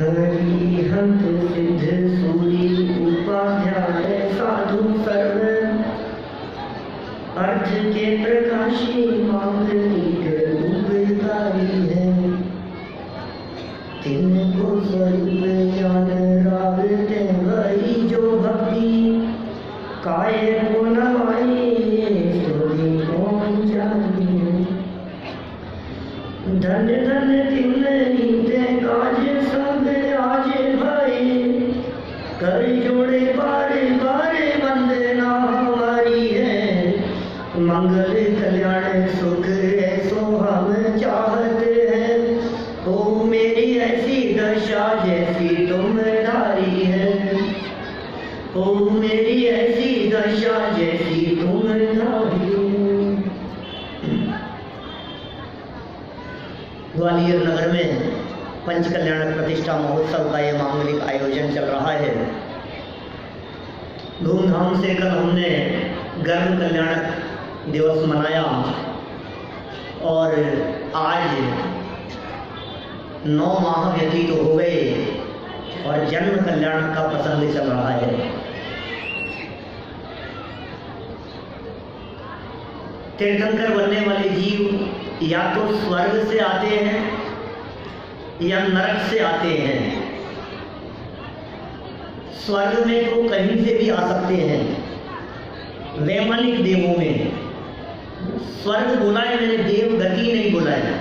हरिहंत सिद्ध सूरी उपाध्याय साधु सर्व अर्थ के प्रकाशी मांगलिक उपकारी है। तिनको स्वरूप ज्ञान रावते वही जो भक्ति काय को नवाई स्तुति कौन जानी। धन धन तिन नीते काज सब आज भाई कर जोड़े बार बार वंदना हमारी है। मंगल कल्याण सुख ऐसो हम चाहते हैं। ओ मेरी ऐसी दशा जैसी तुम धारी है। ओ मेरी ऐसी दशा जैसी तुम धारी है। ग्वालियर नगर में पंच कल्याण प्रतिष्ठा महोत्सव का यह मांगलिक आयोजन चल रहा है। धूमधाम से कल हमने गर्भ कल्याण दिवस मनाया और आज 9 माह व्यतीत तो हो गए और जन्म कल्याण का प्रसंग चल रहा है। तीर्थंकर बनने वाले जीव या तो स्वर्ग से आते हैं या नरक से आते हैं। स्वर्ग में तो कहीं से भी आ सकते हैं। वैमानिक देवों में स्वर्ग बोला है मैंने, देवगति नहीं बोला है।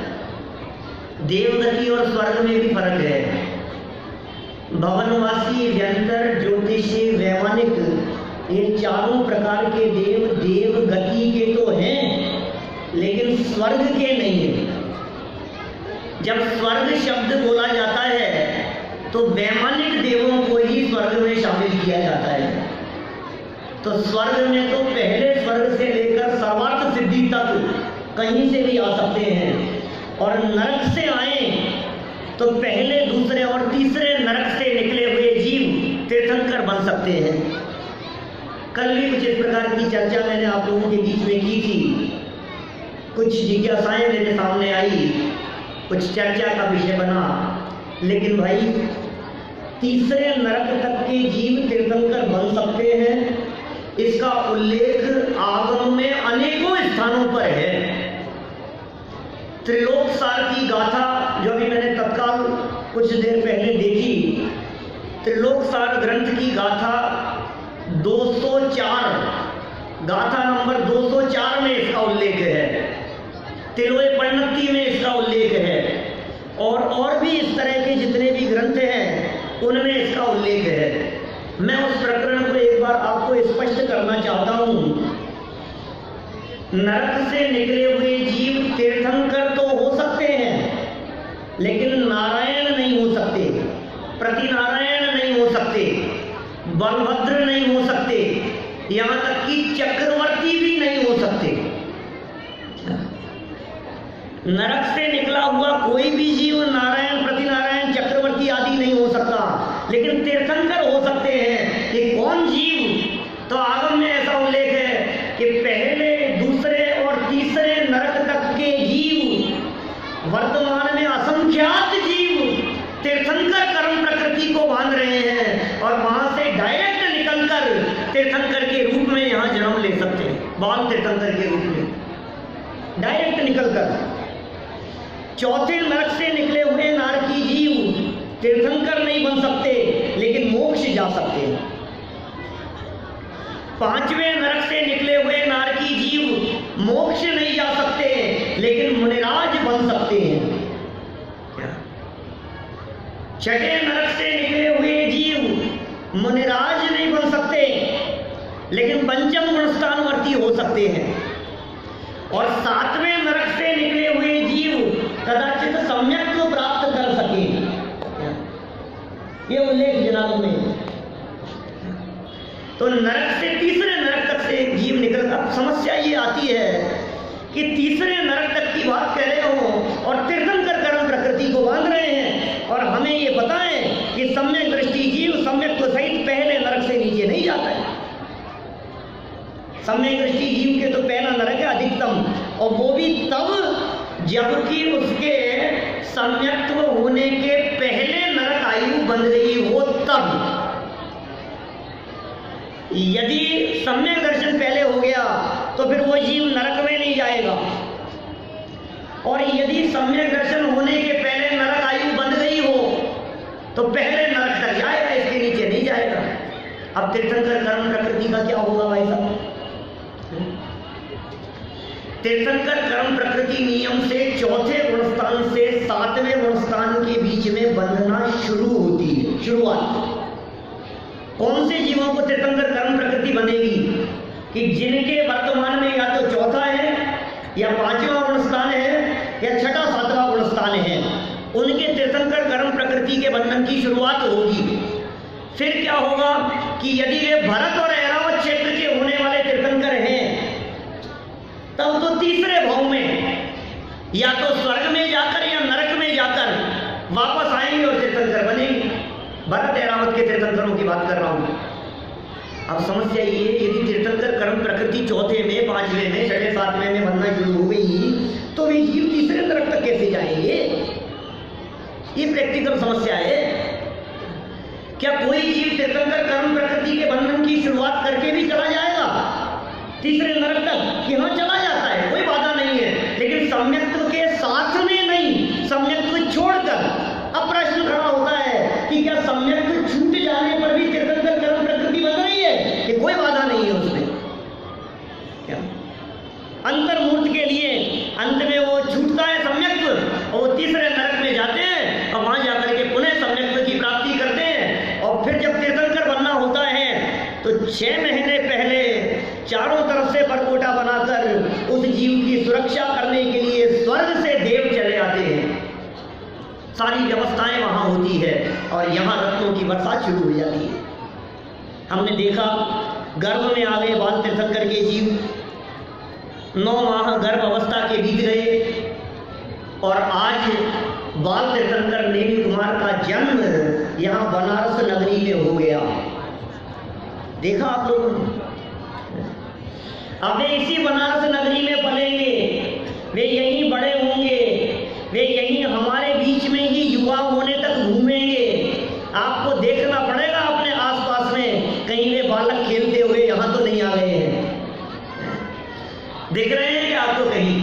देवगति और स्वर्ग में भी फर्क है। भवनवासी, व्यंतर, ज्योतिषी, वैमानिक ये चारों प्रकार के देव देवगति के तो हैं लेकिन स्वर्ग के नहीं है। जब स्वर्ग शब्द बोला जाता है तो वैमानिक देवों को ही स्वर्ग में शामिल किया जाता है। तो स्वर्ग में तो पहले स्वर्ग से लेकर सर्वार्थ सिद्धि तक कहीं से भी आ सकते हैं और नरक से आए तो पहले, दूसरे और तीसरे नरक से निकले हुए जीव तीर्थंकर बन सकते हैं। कल भी कुछ इस प्रकार की चर्चा मैंने आप लोगों के बीच में की थी। कुछ जिज्ञासाएं मेरे सामने आई, कुछ चर्चा का विषय बना। लेकिन भाई तीसरे नरक तक के जीव तीर्थंकर बन सकते हैं, इसका उल्लेख आगम में अनेकों स्थानों पर है। त्रिलोक सार की गाथा जो अभी मैंने तत्काल कुछ देर पहले देखी, त्रिलोक सार ग्रंथ की गाथा 204, गाथा नंबर 204 में इसका उल्लेख है। तिलोय परिणति में इसका उल्लेख है और भी इस तरह के जितने भी ग्रंथ हैं उनमें इसका उल्लेख है। मैं उस प्रकरण को एक बार आपको स्पष्ट करना चाहता हूँ। नरक से निकले हुए जीव तीर्थंकर तो हो सकते हैं लेकिन नारायण नहीं हो सकते, प्रतिनारायण नहीं हो सकते, बलभद्र नहीं हो सकते, यहाँ तक कि चक्रवर्ती भी नहीं हो सकते। नरक से निकला हुआ कोई भी जीव नारायण, प्रतिनारायण, चक्रवर्ती आदि नहीं हो सकता, लेकिन तीर्थंकर हो सकते हैं। ये कौन जीव? तो आगम में ऐसा उल्लेख है कि पहले, दूसरे और तीसरे नरक तक के जीव, वर्तमान में असंख्यात जीव तीर्थंकर कर्म प्रकृति को बांध रहे हैं और वहां से डायरेक्ट निकलकर तीर्थंकर के रूप में यहाँ जन्म ले सकते हैं। बाल तीर्थंकर के रूप में डायरेक्ट निकलकर चौथे नरक से निकले हुए नारकी जीव तीर्थंकर नहीं बन सकते लेकिन मोक्ष जा सकते हैं। पांचवें नरक से निकले हुए नारकी जीव मोक्ष नहीं जा सकते लेकिन मुनिराज बन सकते हैं। छठे नरक से निकले हुए जीव मुनिराज नहीं बन सकते लेकिन पंचम गुणस्थानवर्ती हो सकते हैं। और सातवें नरक से निकले हुए जीव कदाचित सम्यक्त्व प्राप्त कर सके, ये उल्लेख जनाब में। तो नरक से तीसरे नरक तक से एक जीव निकल, अब समस्या ये आती है कि तीसरे नरक तक की बात कह रहे हो और तीर्थंकर कर्म प्रकृति को बांध रहे हैं और हमें ये पता है कि सम्यक दृष्टि जीव सम्यक्त्व सहित पहले नरक से नीचे नहीं जाता है। सम्यक दृष्टि जीव के तो पहला नरक है अधिकतम, और वो भी तब जबकि उसके सम्यक्त्व होने के पहले नरक आयु यदि सम्यक दर्शन पहले हो गया तो फिर वो जीव नरक में नहीं जाएगा, और यदि सम्यक दर्शन होने के पहले नरक आयु बंध गई हो तो पहले नरक तक जाएगा, इसके नीचे नहीं जाएगा। अब तीर्थंकर कर्म प्रकृति का क्या होगा भाई साहब? तीर्थंकर कर्म प्रकृति नियम से चौथे गुणस्थान से 7वें गुणस्थान के बीच में बंधना शुरू होती है। शुरुआत कौन से जीवों को तीर्थंकर कर्म प्रकृति बनेगी? कि जिनके वर्तमान में या तो चौथा है या 5वां गुणस्थान है या 6ठा 7वां गुणस्थान है, उनके तीर्थंकर कर्म प्रकृति के बंधन की शुरुआत होगी। फिर क्या होगा कि यदि वे भरत और ऐरावत क्षेत्र के होने वाले तीर्थंकर हैं, तब तो तीसरे भाव में या तो स्वर्ग में जाकर या नरक में जाकर वापस आएंगे और तीर्थंकर बनेंगे। भरत ऐरावत के तीर्थंकरों की बात कर रहा हूं। अब समस्या ये, यदि तीर्थंकर कर्म प्रकृति चौथे में, 5वें में, 6ठे 7वें में बनना शुरू हो गई तो वे जीव तीसरे नरक तक कैसे जाएंगे? ये प्रैक्टिकल समस्या है। क्या कोई जीव तीर्थंकर कर्म प्रकृति के बंधन की शुरुआत करके भी चला जाएगा तीसरे नरक तक? कि हाँ चला जाता है, कोई बाधा नहीं है, लेकिन सम्यक्त्व के साथ में नहीं, सम्यक्त्व छोड़कर। अब प्रश्न खड़ा होता है कि क्या सम्यक्त्व छूट जाने पर भी तीर्थंकर कर्म प्रकृति बन रही है? कि कोई बाधा नहीं है उसमें। क्या अंतर्मूर्त के लिए अंत में वो छूटता है सम्यक्त्व और वो तीसरे नरक में जाते हैं और वहां जाकर के पुनः सम्यक्त्व की प्राप्ति करते हैं। और फिर जब तीर्थंकर बनना होता है तो 6 महीने पहले चारों तरफ से परकोटा बनाकर उस जीव की सुरक्षा करने के लिए स्वर्ग से देव चले आते हैं। सारी व्यवस्थाएं वहां होती है और यहाँ रत्नों की बरसात शुरू हो जाती है। हमने देखा गर्भ में आ गए बाल तीर्थंकर के जीव, 9 माह गर्भ अवस्था के बीत गए और आज बाल तीर्थंकर नेमी कुमार का जन्म यहाँ बनारस नगरी में हो गया। देखा आप लोगों ने? अब वे इसी बनारस नगरी में पलेंगे, वे यहीं बड़े होंगे, वे यहीं हमारे बीच में ही युवा होने तक घूमेंगे। आपको देखना पड़ेगा अपने आसपास में, कहीं वे बालक खेलते हुए यहाँ तो नहीं आ गए हैं। दिख रहे हैं कि आपको कहीं?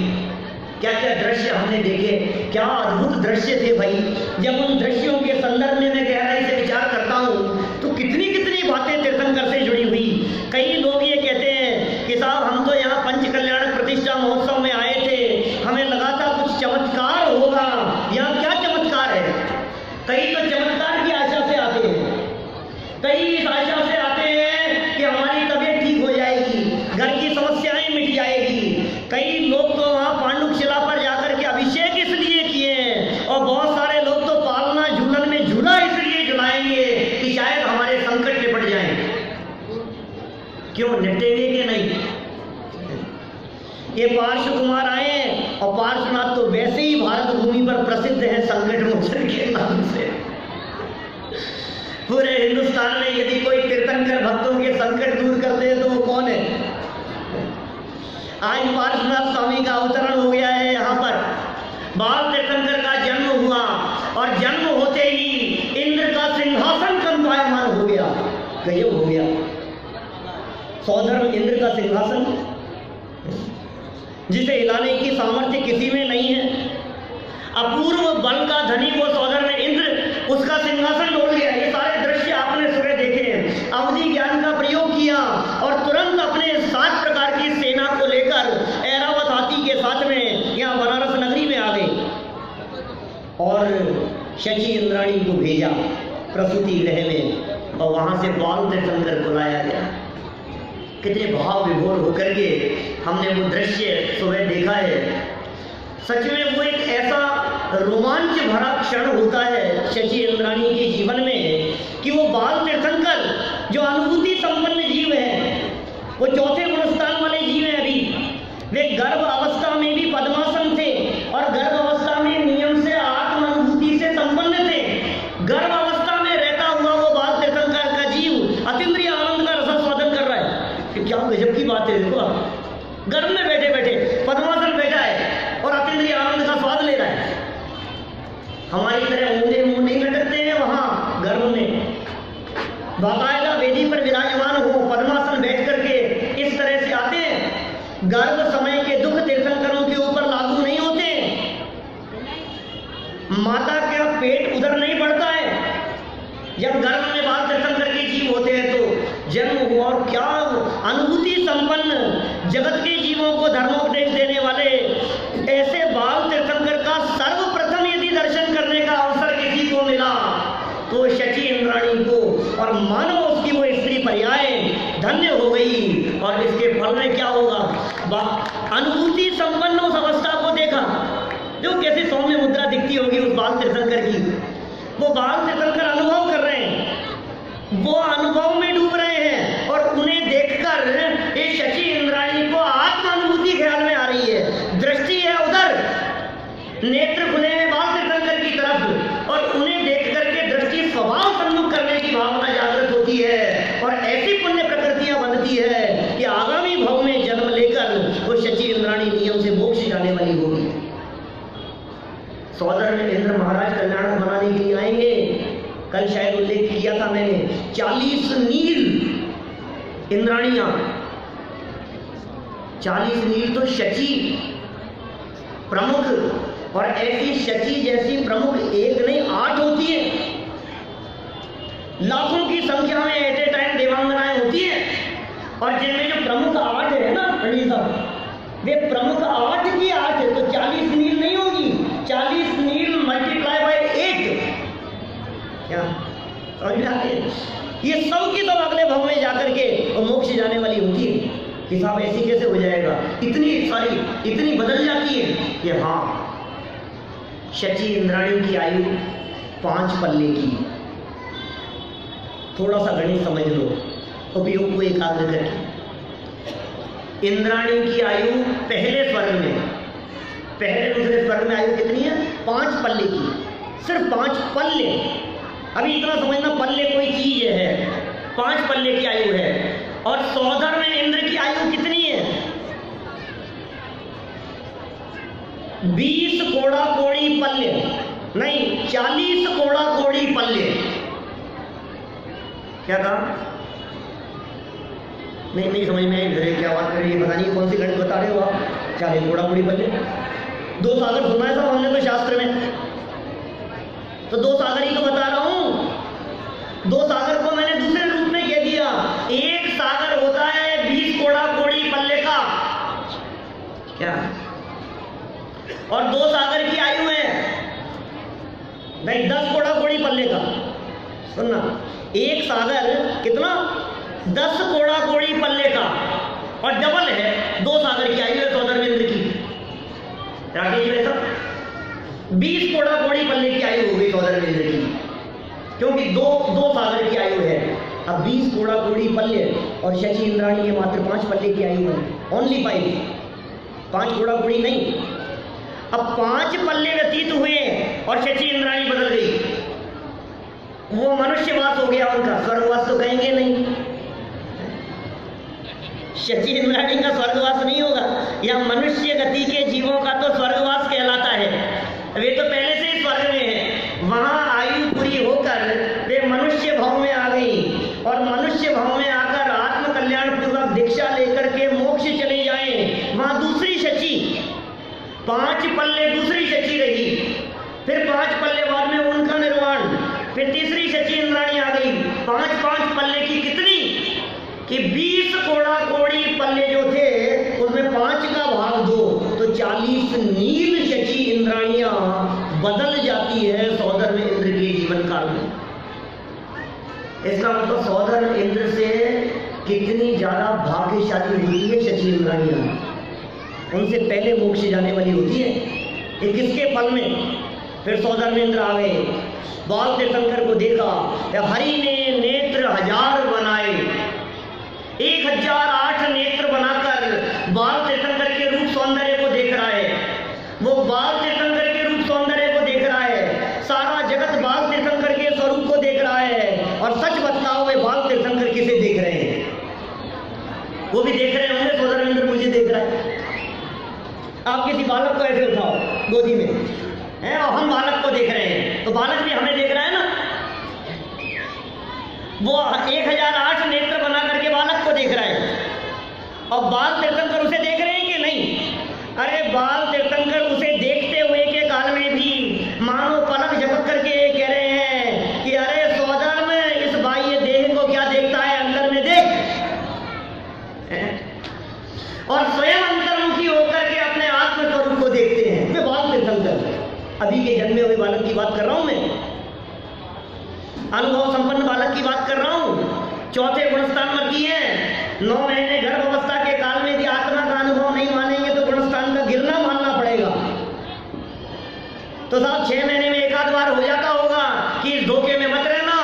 क्या क्या दृश्य हमने देखे, क्या अद्भुत दृश्य थे भाई। जब उन दृश्यों के संदर्भ में मैं गहराई से विचार करता हूँ तो कितनी कितनी बातें तीर्थंकर से जुड़ी हुई। कई लोग ये कहते हैं कि साहब हम तो यहाँ पंच कल्याण प्रतिष्ठा महोत्सव में आए थे, हमें लगा था कुछ चमत्कार होगा। यहाँ क्या चमत्कार है? कई तो चमत्कार की आशा से आते हैं, कई इस आशा से आते हैं कि हमारी तबीयत ठीक हो जाएगी, घर की समस्याएं मिट जाएगी। कई लोग तो वहाँ पांडुक शिला पर जाकर के अभिषेक इसलिए किए हैं और बहुत सारे लोग तो पालना झूलन में झूला इसलिए झुलाएंगे कि शायद हमारे संकट निपट जाएं। क्यों निपटेंगे कि नहीं? ये पार्श्व कुमार आए और पार्श्वनाथ तो वैसे ही भारत भूमि पर प्रसिद्ध है संकट मोचन के नाम से। पूरे हिंदुस्तान में यदि कोई तीर्थंकर भक्तों के संकट दूर करते हैं तो वो कौन है? आज पार्श्वनाथ स्वामी का अवतरण हो गया है यहाँ पर। बाल तीर्थंकर का जन्म हुआ और जन्म होते ही इंद्र का सिंहासन कंपायमान हो गया। गजब हो गया। सौधर्म इंद्र का सिंहासन जिसे हिलाने की सामर्थ्य किसी में नहीं है, अपूर्व बल का धनी वो सौधर्म इंद्र, उसका सिंहासन डोल गया। ये सारे दृश्य आपने सुबह देखे हैं। अवधि ज्ञान का प्रयोग किया और तुरंत अपने 7 प्रकार की सेना को लेकर ऐरावत हाथी के साथ में यहाँ बनारस नगरी में आ गए और शची इंद्राणी को भेजा प्रसूति गृह में और वहां से बाल तीर्थंकर बुलाया गया। कितने भाव विभोर होकर के हमने वो दृश्य सुबह देखा है। सच में वो एक ऐसा रोमांच भरा क्षण होता है शची इंद्राणी के जीवन में कि वो बाल तीर्थंकर जो अनुभूति संपन्न जीव है, वो चौथे गुणस्थान वाले जीव है। अभी वे गर्भ अवस्था में भी पद्मासन थे और गर्भ अवस्था में नियम से आत्म अनुभूति से संपन्न थे। गर्भ अवस्था में रहता हुआ वो बाल तीर्थंकर का जीव अतीन्द्रिय आनंद का रसास्वादन कर रहा है। क्या गजब की बात है। देखो आप गर्भ में बैठे बैठे पद्मासन बैठा है और अतीन्द्रिय आनंद का स्वाद ले रहा है। हमारी तरह ऊंधे मुंह नहीं लटकते हैं वहां गर्भ में, बाकायदा वेदी पर विराजमान हो पद्मासन माता का पेट उधर नहीं बढ़ता है। जब गर्भ में बाल तीर्थंकर के जीव होते हैं तो जन्म हुआ, और क्या अनुभूति संपन्न जगत के जीवों को धर्मोपदेश देने वाले ऐसे बाल तीर्थंकर का सर्वप्रथम यदि दर्शन करने का अवसर किसी को मिला तो शची इंद्राणी को, और मानो उसकी वो स्त्री पर्याय धन्य हो गई। और इसके फल में क्या होगा, अनुभूति संपन्न उस अवस्था को देखा जो कैसे सौम्य मुद्रा दिखती होगी उस बाल तीर्थंकर की। वो बाल तीर्थंकर अनुभव कर रहे हैं, वो अनुभव में डूब रहे हैं, और उन्हें देखकर ये शची इंद्राणी को आत्मानुभूति ख्याल में आ रही है। दृष्टि है उधर, नेत्र खुले हैं बाल तीर्थंकर की तरफ, और उन्हें देख करके दृष्टि स्वभाव सम्मुख करने की भावना जागृत होती है, और ऐसी पुण्य प्रकृतियां बनती है कि आगामी भाव में जन्म लेकर वो शची इंद्राणी नियम से मोक्ष जाने वाली होगी। सौदर में इंद्र महाराज कल्याण बनाने के लिए आएंगे। कल शायद उल्लेख किया था मैंने, 40 नील इंद्राणियां, 40 नील तो शची प्रमुख, और ऐसी शची जैसी प्रमुख एक नहीं 8 होती है। लाखों की संख्या में एट ए टाइम देवांगनाएं होती है, और जिनमें जो प्रमुख 8 है ना पंडित साहब, वे प्रमुख 8 की 8 है, तो 40 नील नहीं होगी, 40 नील मल्टीप्लाई बाय 8। क्या समझ में आती है? ये सब की सब अगले भाव में जाकर के वो मोक्ष जाने वाली होती है। हिसाब ऐसी कैसे हो जाएगा, इतनी सारी इतनी बदल जाती है कि हाँ, शची इंद्राणी की आयु 5 पल्ले की। थोड़ा सा गणित समझ लो, उपयोग को एकाग्र करके। इंद्राणी की आयु पहले स्वर्ग में, पहले दूसरे स्वर्ग में आयु कितनी है, 5 पल्ले की, सिर्फ 5 पल्ले। अभी इतना समझना, पल्ले कोई चीज है, 5 पल्ले की आयु है। और सौदर में इंद्र की आयु कितनी है, 20 कोड़ा कोड़ी पल्ले, नहीं 40 कोड़ा कोड़ी पल्ले। क्या कहा, नहीं समझ में आई, क्या बात कर रही है, पता नहीं कौन सी गणित बता रहे हो आप। 40 कोड़ा कोड़ी पल्ले, 2 सागर सुना है साहब हमने तो शास्त्र में, तो 2 सागर ही तो बता रहा हूं। 2 सागर को मैंने दूसरे रूप में कह दिया। एक सागर होता है 20 कोड़ा कोड़ी पल्ले का, क्या, और 2 सागर की आयु है भाई 10 कोड़ा कोड़ी पल्ले का। सुनना, एक सागर कितना, 10 कोड़ा कोड़ी पल्ले का, और डबल है 2 सागर की आयु है सौदर इंद्र की। राकेश जी साहब, 20 कोड़ा कोड़ी पल्ले की आयु हो गई सौदर इंद्र की, क्योंकि दो सागर की आयु है। अब 20 कोड़ा कोड़ी पल्ले, और शची इंद्राणी ये मात्र 5 पल्ले की आयु है, ओनली 5 कोड़ा कोड़ी नहीं। अब 5 पल्ले व्यतीत हुए और शची इंद्राणी बदल गई, वो मनुष्यवास हो गया उनका, स्वर्गवास तो कहेंगे नहीं। शची इंद्राणी का स्वर्गवास नहीं होगा, या मनुष्य गति के जीवों का तो स्वर्गवास कहलाता है। वे तो पहले से ही स्वर्ग में है, वहां आयु पूरी होकर वे मनुष्य भाव में आ गई, और मनुष्य भाव में आकर आत्म कल्याण पूर्वक दीक्षा लेकर के मोक्ष चले जाएं। वहां दूसरी शची, 5 पल्ले दूसरी शची रही, फिर 5 पल्ले बाद में उनका निर्वाण, फिर तीसरी शची इंद्राणी आ गई। 5 पल्ले की कितनी, कि 20 कोड़ा कोड़ी पल्ले जो थे उसमें 5 का भाग दो, तो 40 नील शची इंद्राणियां बदल जाती है सौदर में इंद्र के जीवन काल में। इसका मतलब सौदर इंद्र से कितनी ज्यादा भाग्यशाली हुई है शची इंद्राणियां, उनसे पहले मोक्ष जाने वाली होती है। ये किसके फल में, फिर सौदर में इंद्र आ गए, बाल तीर्थंकर को देखा, हरि ने नेत्र 1000 बनाए, 1008 नेत्र बनाकर बाल तीर्थंकर के रूप सौंदर्य को देख रहा है। वो बाल तीर्थंकर के रूप सौंदर्य को देख रहा है, सारा जगत बाल तीर्थंकर के स्वरूप को देख रहा है। और सच बताओ, वे बाल तीर्थंकर किसे देख रहे हैं, वो भी देख रहे होंगे, सौदर इंद्र मुझे देख रहा है। आप किसी बालक को ऐसे उठाओ गोदी में है, और हम बालक को देख रहे हैं, तो बालक भी हमें देख रहा है ना। वो 1008 नेत्र बना करके बालक को देख रहा है, और बाल तीर्थंकर उसे देख रहे हैं कि नहीं। अरे बाल तीर्थंकर उसे देखते हुए के काल में भी मानो पलक के जन्मे हुए बालक की बात कर रहा हूं मैं, अनुभव संपन्न बालक की बात कर रहा हूं। चौथे गुणस्थान में की है 9 महीने गर्भ अवस्था के काल में यदि आत्मा का अनुभव नहीं मानेंगे तो गुणस्थान का गिरना मानना पड़ेगा। तो साहब 6 महीने में एक आध बार हो जाता होगा कि इस धोखे में मत रहना।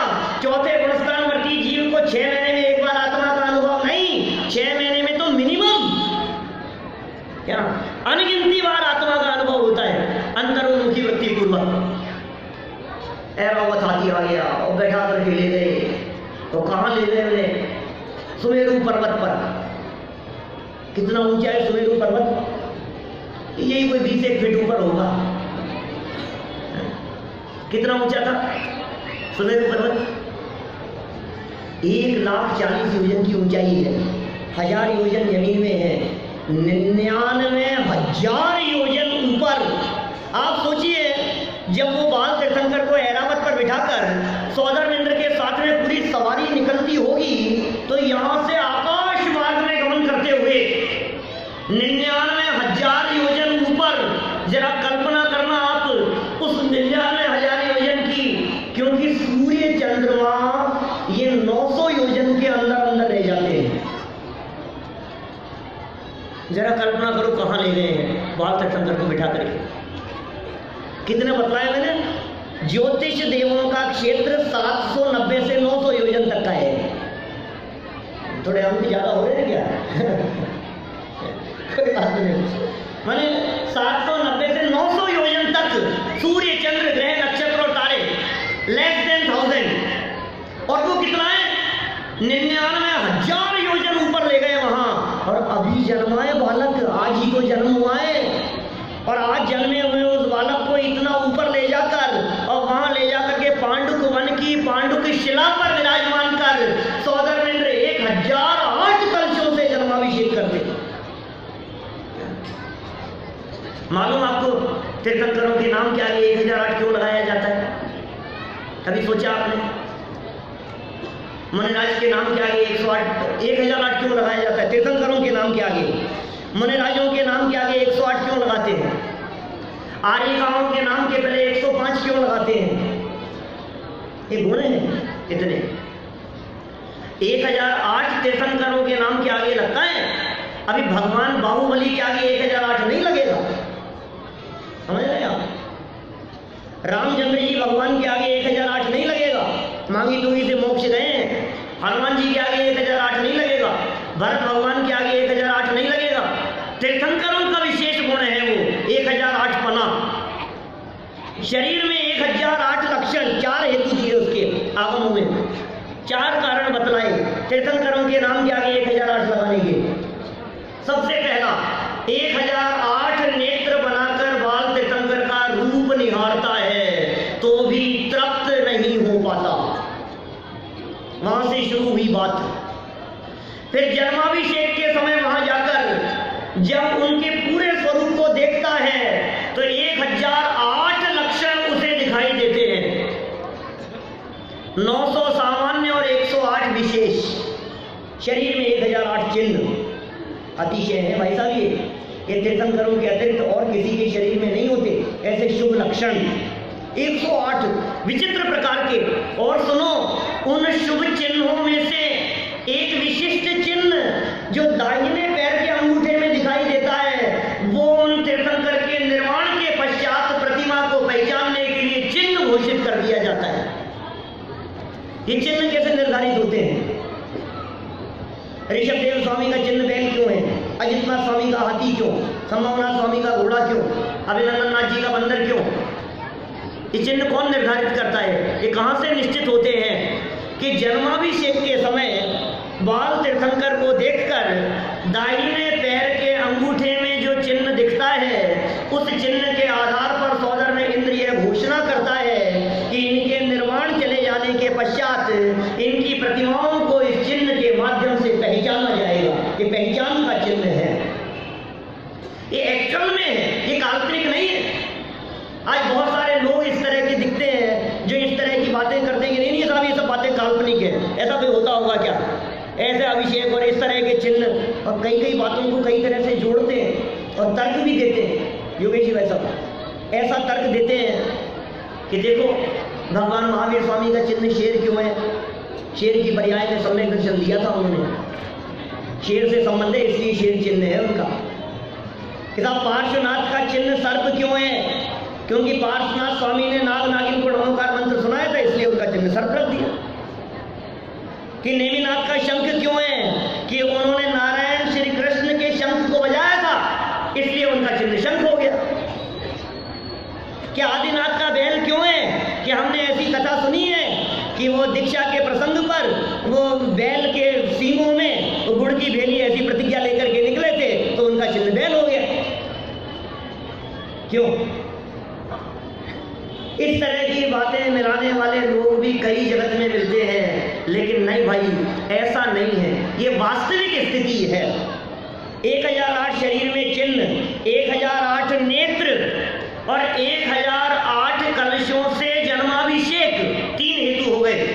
चौथे गुणस्थान वर्ती जीव को 6 महीने में एक बार आत्मा का अनुभव नहीं, 6 महीने में तो मिनिमम क्या अनगिनती बार आत्मा का अनुभव होता है अंतर्मुखी वृत्ति पूर्वक। एरावत हाथी आ गया और बैठा करके ले गए, तो कहाँ ले गए उन्हें? सुमेरु पर्वत पर। कितना ऊंचा है सुमेरु पर्वत? यही कोई 20 फीट ऊपर होगा। कितना ऊंचा था सुमेरु पर्वत? 1,40,000 योजन की ऊंचाई है। 1000 योजन जमीन में है, 99,000 योजन ऊपर। आप सोचिए जब वो बाल तीर्थंकर को ऐरावत पर बिठाकर सौदामिंद्र के साथ में पूरी सवारी निकलती होगी, तो यहां से आकाश मार्ग में गमन करते हुए 99,000 योजन ऊपर, जरा कल्पना करना आप उस 99,000 योजन की, क्योंकि सूर्य चंद्रमा ये 900 योजन के अंदर अंदर रह जाते हैं। जरा कल्पना करो कहां ले गए हैं बाल तीर्थंकर को बिठा करके। कितने बतलाया मैंने? ज्योतिष देवों का क्षेत्र 790 से 900 योजन तक का है। थोड़े हम ज्यादा हो रहे हैं क्या? कोई बात नहीं, माने 790 से 900 योजन तक सूर्य चंद्र ग्रह नक्षत्र और तारे लेस देन 1000, और वो कितना है 99,000 योजन ऊपर ले गए वहां। और अभी जन्मा है बालक, आज ही तो जन्म हुआ है, और आज जन्मे हुए उस बालक को इतना ऊपर ले जाकर और वहां ले जाकर के पांडुक वन की पांडुक शिला पर विराजमान कर सौदामिंद्र 1008 कलशों से जन्माभिषेक करते। मालूम आपको तीर्थंकरों के नाम के आगे 1008 क्यों लगाया जाता है? कभी सोचा आपने? मुनिराज के नाम के आगे 1008 क्यों लगाया जाता है? तीर्थंकरों के नाम के आगे, मुनिराजों के नाम के आगे 108 क्यों लगाते हैं? आर्यिकाओं के नाम के पहले 105 क्यों लगाते हैं? ये गुण है कितने? 1008 तीर्थंकरों के नाम के आगे लगता है। अभी भगवान बाहुबली के आगे 1008 नहीं लगेगा, समझ रहे आप? रामचंद्र जी भगवान के आगे 1008 नहीं लगेगा, मांगी तुंगी से मोक्ष गए। हनुमान जी के आगे 1008 नहीं लगेगा, भरत भगवान के आगे 1008 नहीं लगेगा। तीर्थंकरों का विशेष गुण है वो 1008 पना। शरीर में 1008 लक्षण, 4 हेतु दिए उसके आगम में, 4 कारण बतलाए तीर्थंकरों के नाम के आगे 1008 लगाने के। सबसे पहला 1008 नेत्र बनाकर बाल तीर्थंकर का रूप निहारता है तो भी तृप्त नहीं हो पाता। वहां से शुरू हुई बात। फिर जन्माभिषेक के समय वहां जाकर जब उनके पूरे स्वरूप को देखता है तो 1008 लक्षण उसे दिखाई देते हैं। 900 सामान्य और 108 विशेष। शरीर में 1008 चिन्ह अतिशय है भाई साहब। ये तीर्थंकरों के अतिरिक्त और किसी के शरीर में नहीं होते ऐसे शुभ लक्षण 108 विचित्र प्रकार के। और सुनो, उन शुभ चिन्हों में से एक विशिष्ट चिन्ह जो दाहिने पैर के अंगूठे में दिखाई देता है, वो उन तीर्थंकर के निर्माण के पश्चात प्रतिमा को पहचानने के लिए चिन्ह घोषित कर दिया जाता है। ये चिन्ह कैसे निर्धारित होते हैं? ऋषभदेव स्वामी का चिन्ह बैल क्यों है? अजितनाथ स्वामी का हाथी क्यों? संभवनाथ स्वामी का घोड़ा क्यों? अभिनंदननाथ जी का बंदर क्यों? ये चिन्ह कौन निर्धारित करता है? ये कहां से निश्चित होते हैं कि जन्माभिषेक के समय बाल तीर्थंकर को देखकर दाहिने पैर के अंगूठे में जो चिन्ह दिखता है, उस चिन्ह के आधार पर सौदर में इंद्र यह घोषणा करता है कि इनके निर्माण चले जाने के पश्चात इनकी प्रतिमाओं को इस चिन्ह के माध्यम से पहचाना जाएगा। ये पहचान का चिन्ह है, ये एक्चुअल में है, ये काल्पनिक नहीं है। आज बहुत सारे लोग इस तरह के दिखते हैं जो इस तरह की बातें करते हैं कि नहीं साहब ये सब बातें काल्पनिक है। ऐसा कोई होता होगा क्या? ऐसे अभिषेक और इस तरह के चिन्ह और कई कई बातों को कई तरह से जोड़ते हैं और तर्क भी देते हैं। योगेश जी वैसा ऐसा तर्क देते हैं कि देखो भगवान महावीर स्वामी का चिन्ह शेर क्यों है? शेर की पर्याय में सम्यक दर्शन दिया था उन्होंने, शेर से संबंध है इसलिए शेर चिन्ह है उनका। कि साहब पार्श्वनाथ का चिन्ह सर्प क्यों है? क्योंकि पार्श्वनाथ स्वामी ने नाग नागिन को नमोकार मंत्र सुनाया था, इसलिए उनका चिन्ह सर्प रख दिया। कि नेमिनाथ का शंख क्यों है? कि उन्होंने नारायण श्री कृष्ण के शंख को बजाया था, इसलिए उनका चिन्ह शंख हो गया। कि आदिनाथ का बैल क्यों है? कि हमने ऐसी कथा सुनी है कि वो दीक्षा के प्रसंग पर वो बैल के सींगों में वो गुड़ की भेली ऐसी प्रतिज्ञा लेकर के निकले थे, तो उनका चिन्ह बैल हो गया। क्यों? इस तरह की बातें मिलाने वाले लोग भी कई जगत में मिलते हैं, लेकिन नहीं भाई, ऐसा नहीं है। ये वास्तविक स्थिति है। 1008 शरीर में चिन्ह, 1008 नेत्र और 1008 कलशों से जन्माभिषेक, 3 हेतु हो गए।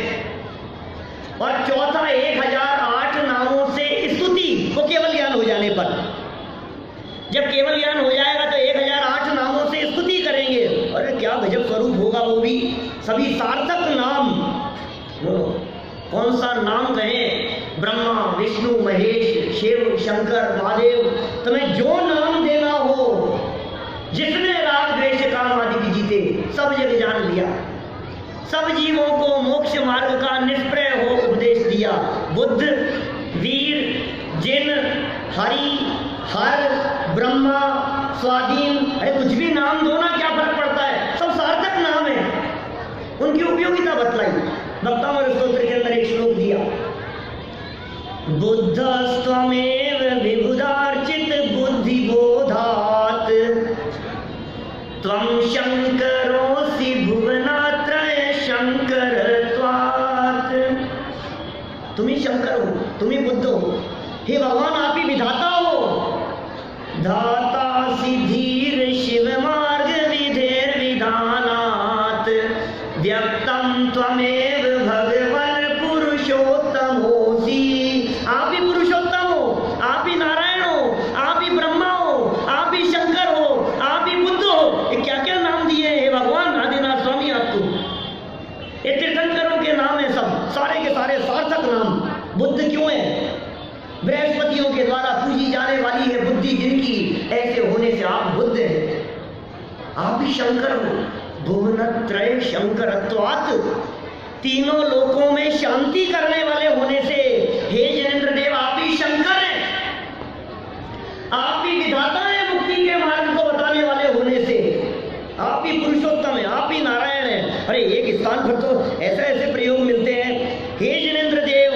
और चौथा 1008 नामों से स्तुति, वो केवल ज्ञान हो जाने पर। जब केवल ज्ञान हो जाएगा तो 1008 नामों से स्तुति करेंगे। अरे क्या गजब स्वरूप होगा वो भी, सभी सार्थक नाम। कौन सा नाम कहें? ब्रह्मा, विष्णु, महेश, शिव, शंकर, महादेव, तुम्हें जो नाम देना हो, जिसने राग द्वेष काम आदि की जीते, सब जग जान लिया। सब जीवों को मोक्ष मार्ग का निष्प्रय हो उपदेश दिया। बुद्ध, वीर, जिन, हरि, हर, ब्रह्मा, स्वाधीन, अरे कुछ भी नाम दो ना, क्या फर्क पड़ता है? सब सार्थक नाम है। उनकी उपयोगिता बतलाई। भक्तामृत स्तोत्र के अंदर एक श्लोक दिया, बुद्धस्त्वमेव विबुधार्चित बुद्धि बोधात् त्वं शंकरोऽसि भुवनात्रय शंकरत्वात्। तुम ही शंकर हो, तुम ही बुद्ध हो। हे भगवान, आप ही विधाता हो। धाता सिद्धीर शिव मार्ग विधेर विधानात् व्यक्तम त्वमेव भगवन पुरुषोत्तमोसि। आप ही पुरुषोत्तम हो, आप ही नारायण हो, आप ही ब्रह्मा हो, आप ही शंकर हो, आप ही बुद्ध हो। ये क्या क्या नाम दिए हे भगवान आदिनाथ स्वामी आपको। ये तीर्थंकरों के नाम है, सब सारे के सारे सार्थक नाम। बुद्ध क्यों है? बृहस्पतियों के द्वारा पूजी जाने वाली है बुद्धि जिनकी, ऐसे होने से आप बुद्ध हैं। आप ही शंकर हो, भुवनत्रय शंकरत्वात्, तीनों लोकों में शांति करने वाले होने से हे जिनेंद्र देव, आप ही शंकर हैं। आप ही विधाता हैं मुक्ति के मार्ग को बताने वाले होने से। आप ही पुरुषोत्तम हैं, आप ही नारायण हैं। अरे एक स्थान पर तो ऐसे ऐसे प्रयोग मिलते हैं, हे जिनेंद्र देव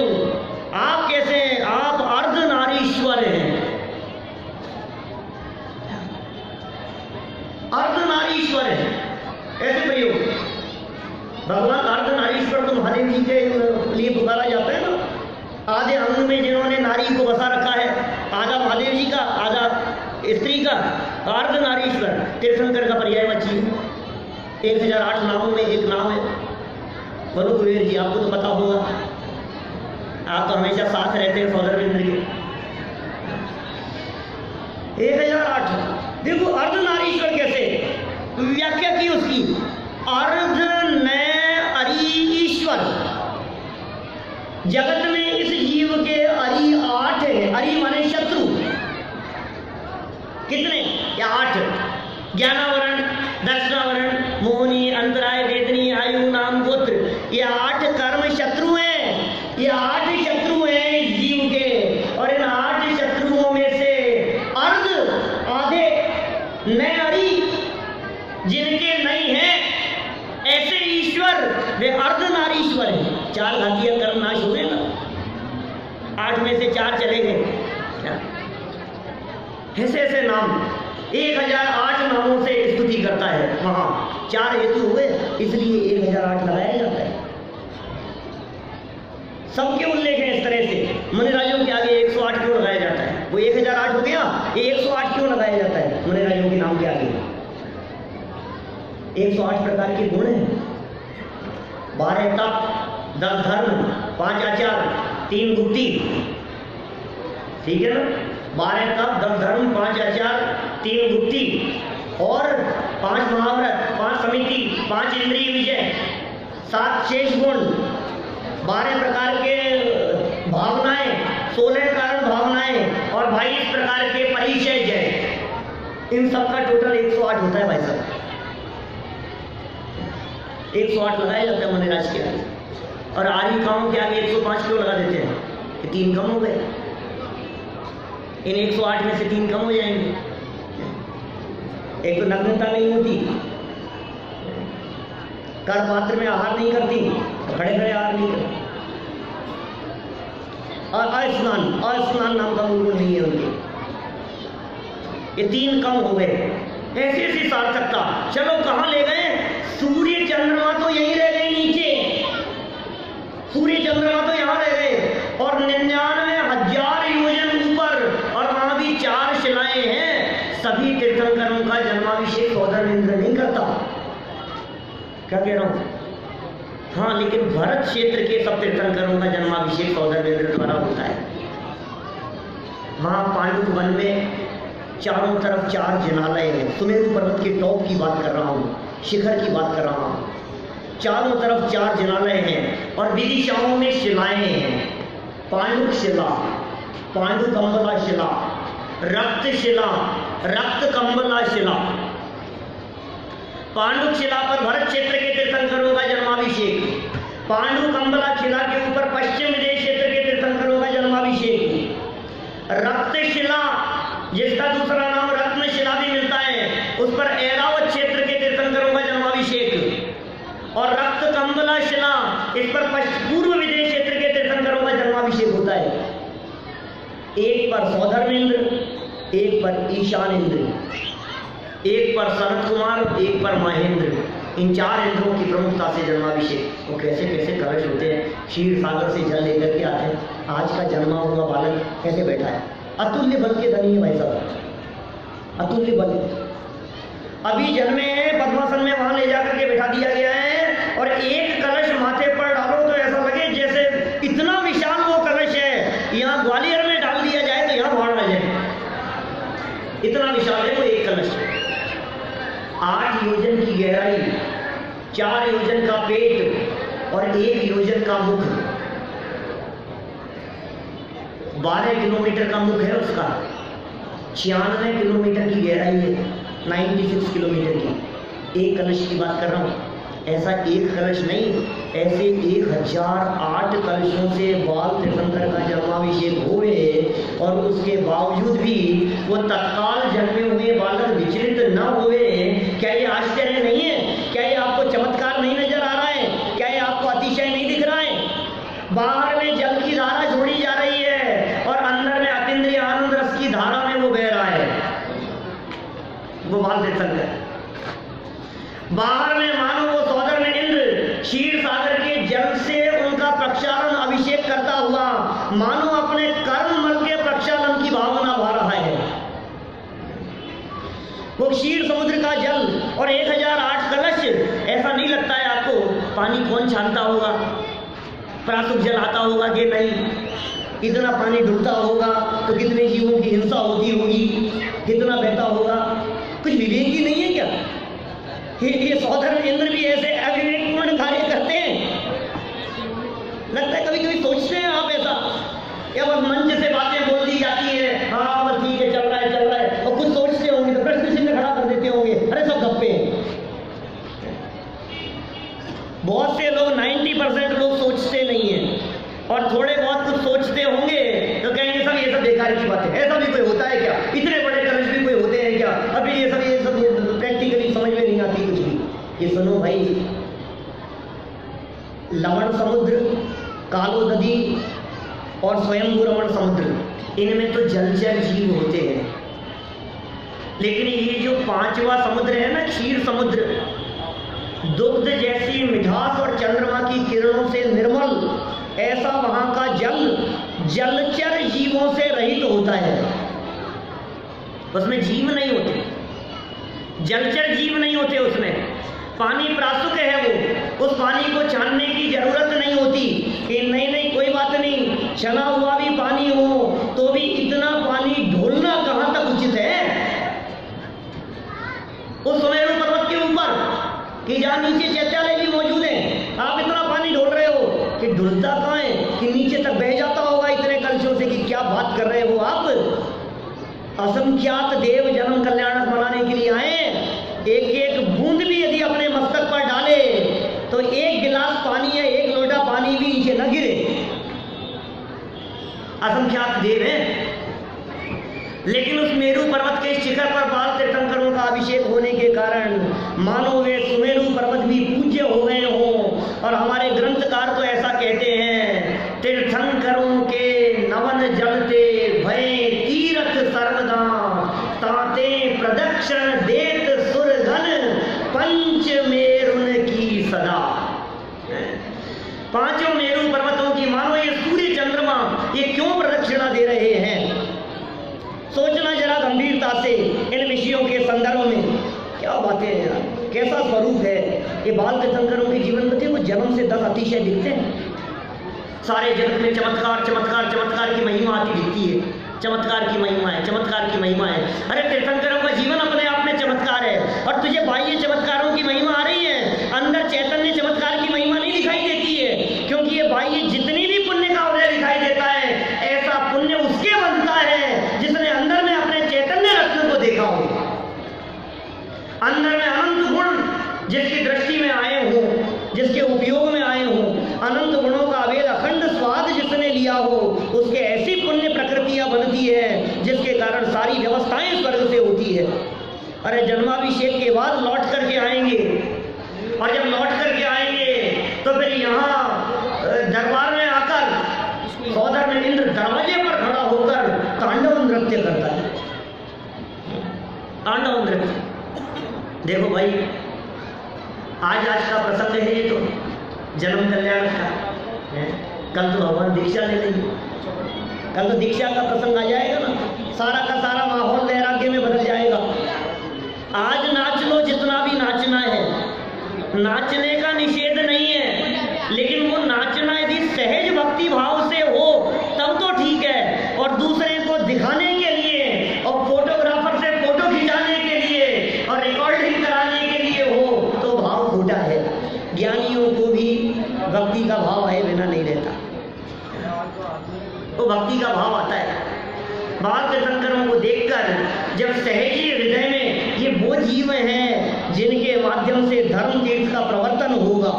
आप कैसे हैं? आप अर्धनारीश्वर हैं। अर्धनारीश्वर है, ऐसे प्रयोग। भगवान अर्धनारीश्वर तो महादेव जी के लिए पुकारा जाता है ना। आधे अंग में जिन्होंने नारी को बसा रखा है, आधा महादेव जी का, आधा स्त्री का, अर्धनारीश्वर तीर्थंकर का पर्यायवाची है। 1008 नामों में एक नाम है। बोलो कुबेर जी, आपको तो पता होगा, आप तो हमेशा साथ रहते हैं सौदरविंद्र के। 1008 देखो, अर्धनारीश्वर कैसे व्याख्या की उसकी, अर्ध नय अरि ईश्वर। जगत में इस जीव के अरि 8 है। अरि माने शत्रु। कितने? या 8। ज्ञानावरण, दर्शनावरण, मोहनी, अंतराय, वेदनी, आयु, नाम, गोत्र, ये 8 कर्म शत्रु हैं। ये 8 शत्रु हैं इस जीव के, और इन 8 शत्रुओं में से अर्ध, आधे नय अरि, जिनके नहीं है ऐसे ईश्वर, वे अर्धनारीश्वर हैं। 4 घातिया कर्म नाश हुए ना, 8 में से 4 चले गए। ऐसे ऐसे नाम 1008 नामों से स्तुति करता है। वहां 4 हेतु हुए, इसलिए 1008 लगाया जाता है। सबके उल्लेख है इस तरह से। मुनिराजों के आगे 108 क्यों लगाया जाता है? वो 1008 हो गया, ये 108 क्यों लगाया जाता है मुनिराजों के नाम के आगे? 108 प्रकार के गुण हैं। 12 तप, 10 धर्म, 5 आचार, 3 गुप्ती। ठीक है ना? 12 तप, 10 धर्म, 5 आचार, 3 गुप्ती। और 5 महाव्रत, 5 समिति, 5 इंद्रिय विजय, 7 शेष गुण, 12 प्रकार के भावनाएं, 16 कारण भावनाएं और 22 प्रकार के परिचय जय, इन सब का टोटल 108 होता है भाई साहब। 108 लगाया जाता है मनराज के आगे, और आरिकाओं के आगे 105 क्यों लगा देते हैं? ये 3 कम हो गए, इन 108 में से 3 कम हो जाएंगे। एक तो नग्नता नहीं होती, कर पात्र में आहार नहीं करती, खड़े खड़े आहार नहीं करती, और अस्नान नाम का मूल गुण नहीं है उनके। ये 3 कम हो गए। ऐसी ऐसी सार्थकता। चलो कहाँ ले गए? सूर्य चंद्रमा तो यहीं रह गए नीचे, सूर्य चंद्रमा तो यहाँ रह गए, और 99,000 योजन ऊपर, और वहां भी 4 शिलाएं हैं। सभी तीर्थंकरों का जन्माभिषेक सौधर्मेंद्र नहीं करता। क्या कह रहा हूं? हाँ, लेकिन भरत क्षेत्र के सब तीर्थंकरों का जन्माभिषेक सौधर्मेंद्र द्वारा होता है। वहां पांडुक वन में चारों तरफ 4 जिनालय हैं। सुमेरु पर्वत के टॉप की बात कर रहा हूँ, शिखर की बात कर रहा हूँ। चारों तरफ 4 जिनालय हैं और विदिशाओं में शिलाएं हैं। पांडुक शिला, पांडु कंबला शिला, रक्त शिला, रक्त कंबला शिला। पांडुक शिला पर भरत क्षेत्र के तीर्थंकरों का जन्माभिषेक, पांडु कंबला शिला के ऊपर पश्चिम विदेश क्षेत्र के तीर्थंकरों का जन्माभिषेक, रक्त शिला जिसका दूसरा नाम रत्न शिला भी मिलता है, उस पर ऐरावत क्षेत्र के तीर्थंकरों का जन्माभिषेक, और रक्त कंबला शिला इस पर पूर्व विदेश क्षेत्र के तीर्थंकरों का जन्माभिषेक होता है। एक पर सौधर्मेंद्र, एक पर ईशान इंद्र, एक पर सनत कुमार, एक पर महेंद्र। इन 4 इंद्रों की प्रमुखता से जन्माभिषेक। वो कैसे कैसे कलश होते हैं, क्षीर सागर से जल लेकर के आते हैं। आज का जन्मा हुआ बालक कैसे बैठा है, अतुल्य बल के धनी है भाई साहब, अतुल्य बल। अभी जन्मे हैं, पद्मासन में वहां ले जाकर के बैठा दिया गया है, और एक कलश माथे पर डालो तो ऐसा लगे जैसे इतना विशाल वो कलश है, यहाँ ग्वालियर में डाल दिया जाए तो यहाँ भाड़ आ जाए, इतना विशाल है वो एक कलश। 8 योजन की गहराई, 4 योजन का पेट और 1 योजन का मुख, 12 किलोमीटर का मुख है उसका, 96 किलोमीटर की गहराई है, 96 किलोमीटर की। एक कलश की बात कर रहा हूँ, ऐसा एक कलश नहीं, ऐसे 1008 कलशों से बाल तीर्थंकर का जन्माभिषेक हुए, और उसके बावजूद भी वो तत्काल जन्मे हुए बालक विचलित न हुए। क्या ये आश्चर्य नहीं है? क्या ये आपको चमत्कार नहीं नजर आ रहा है? क्या ये आपको अतिशय नहीं दिख रहा है? बाहर में जल की धारा छोड़ी जा रही है, और अंदर में अतीन्द्रिय आनंद रस की धारा में वो बह रहा है, वो बाल तीर्थंकर। बाहर में मानो वो सौधर्मेंद्र क्षीर सागर के जल से उनका प्रक्षालन अभिषेक करता हुआ मानो अपने कर्म मल के प्रक्षालन की भावना भा रहा है। वो क्षीर समुद्र का जल और 1008 कलश, ऐसा नहीं लगता है आपको पानी कौन छानता होगा, प्रासुक जल आता होगा कि नहीं, इतना पानी डूबता होगा तो कितने जीवों की हिंसा होती होगी, कितना बहता होगा, कुछ विवेक ही नहीं है क्या? ये सौधर्मेंद्र भी ऐसे अविवेकपूर्ण कार्य करते हैं? लगता है कभी कभी सोचते हैं आप ऐसा, या बस मंच से बातें बोल दी जाती है, हाँ बस ठीक है चल रहा है, और कुछ सोचते होंगे तो प्रश्न चिन्ह खड़ा कर देते होंगे, अरे सब गप्पे हैं। बहुत से लोग 90% लोग सोचते नहीं है, और थोड़े बहुत कुछ सोचते होंगे तो कहेंगे सब ये सब बेकार की बात है, ऐसा भी कोई होता है क्या, इतने बड़े कलश भी कोई होते हैं क्या, अभी ये सब प्रैक्टिकली समझ में नहीं आती कुछ भी। ये सुनो भाई, लवण समुद्र, कालो नदी और स्वयंभू रमण समुद्र, इनमें तो जलचर जीव होते हैं, लेकिन ये जो 5वां समुद्र है ना, क्षीर समुद्र, दुग्ध जैसी मिठास और चंद्रमा की किरणों से निर्मल, ऐसा वहां का जल जलचर जीवों से रहित होता है। उसमें जीव नहीं होते, जलचर जीव नहीं होते उसमें। पानी प्रासुक है, वो उस पानी को छानने की जरूरत नहीं होती कि नहीं कोई बात नहीं, छना हुआ भी पानी हो तो भी इतना पानी ढोलना कहां तक उचित है। डुलता कहाँ है कि नीचे तक बह जाता होगा इतने कलशों से कि क्या बात कर रहे हो आप। असंख्यात देव जन्म कल्याणक मनाने के लिए आए। एक एक बूंद भी यदि अपने मस्तक पर डाले तो एक गिलास पानी या एक लोटा पानी भी नीचे न गिरे। असंख्यात देव हैं, लेकिन उस मेरू पर्वत के शिखर पर बाल तीर्थंकरों का अभिषेक होने के कारण मानो वे सुमेरु पर्वत भी पूज्य हो गए हों। और हमारे ग्रंथकार तो ऐसा कहते हैं, तीर्थंकरों के नवन जलते भय तीर्थ सर्वदा, ताते प्रदक्षिण देत सुरगन पंच मेरुन की सदा। पांचों मेरू पर्वतों की मानो ये सूर्य चंद्रमा ये क्यों प्रदक्षिणा दे रहे हैं। सोचना जरा गंभीरता से इन विषयों के संदर्भ में। क्या बातें हैं यार, कैसा स्वरूप है ये बाल तीर्थंकरों के जीवन में। वो जन्म से 10 अतिशय दिखते हैं। सारे जगत में चमत्कार चमत्कार चमत्कार की महिमा आती दिखती है। चमत्कार की महिमा है, चमत्कार की महिमा है। अरे तीर्थंकरों का जीवन अपने आप में चमत्कार है। और तुझे बाह्य चमत्कारों की महिमा आ रही है, अंदर चैतन्य चमत्कार की महिमा नहीं दिखाई देती है। क्योंकि ये बाह्य जितनी भी पुण्य का उदय दिखाई देता है, ऐसा पुण्य उसके बनता है जिसने अंदर में अपने चैतन्य रत्न को देखा हो। अंदर में अनंत गुण जिसकी दृष्टि में आए हों, जिसके उपयोग में आए हों, अनंत गुणों का अभेद अखंड स्वाद जिसने लिया हो, उसके ऐसी पुण्य प्रकृतियां बनती है जिसके कारण सारी व्यवस्थाएं स्वर्ग से होती है। अरे जन्माभिषेक के बाद लौट करके आएंगे, और जब लौट करके आएंगे तो फिर यहाँ दरबार में आकर सौदर में इंद्र दरवाजे पर खड़ा होकर तांडव नृत्य करता है। तांडव नृत्य देखो भाई, आज का प्रसंग है ये तो जन्म कल्याण का। कल तो भगवान दीक्षा ले लेंगे, कल तो दीक्षा का प्रसंग आ जाएगा ना, सारा का सारा माहौल वैराग्य में बदल जाएगा। आज नाच लो जितना भी नाचना है, नाचने का निषेध नहीं है, लेकिन वो नाचना यदि सहज भक्ति भाव से हो तब तो ठीक है। और दूसरे को दिखाने के लिए और फोटोग्राफर से फोटो खिंचाने के लिए और रिकॉर्डिंग कराने के लिए हो तो भाव खोटा है। ज्ञानियों को भी भक्ति का भाव आए बिना नहीं रहता, तो भक्ति का भाव आता है। बाल तीर्थंकरों को देखकर जब सहजी हृदय में ये वो जीव हैं जिनके माध्यम से धर्म तीर्थ का प्रवर्तन होगा,